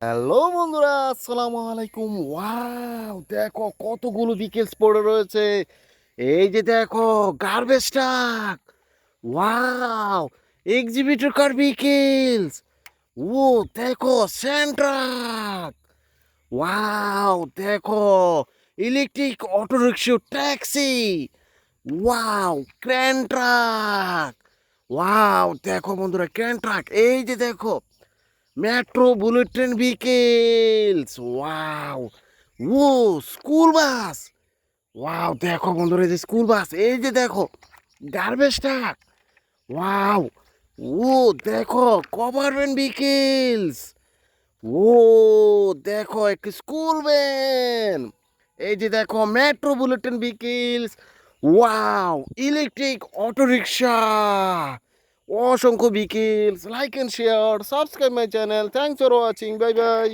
Hello বন্ধুরা, আসসালামু আলাইকুম। ওয়াও, দেখো কতগুলো ভিকেলস পড়ে রয়েছে। এই যে দেখো, garbage truck. Wow, exhibitor car vehicles. ও দেখো, স্যান্ড ট্রাক। ওয়াও দেখো, electric auto rickshaw, taxi. Wow, crane truck. Wow দেখো বন্ধুরা, ক্রেন ট্রাক। এই যে দেখো, metro bullet train vehicles. Wow, ও স্কুল বাস। ওয়াও দেখো বন্ধুরা, এই যে স্কুল বাস। এই যে দেখো, গার্বেজ ট্রাক। ওয়াও, ও দেখো, গভর্নমেন্ট ভিকেলস। ও দেখো, একটি স্কুল ভ্যান। এই যে দেখো, metro bullet train vehicles. Wow, electric auto rickshaw. অসংখ্য vehicles. Like and share, subscribe my channel. Thanks for watching. Bye by.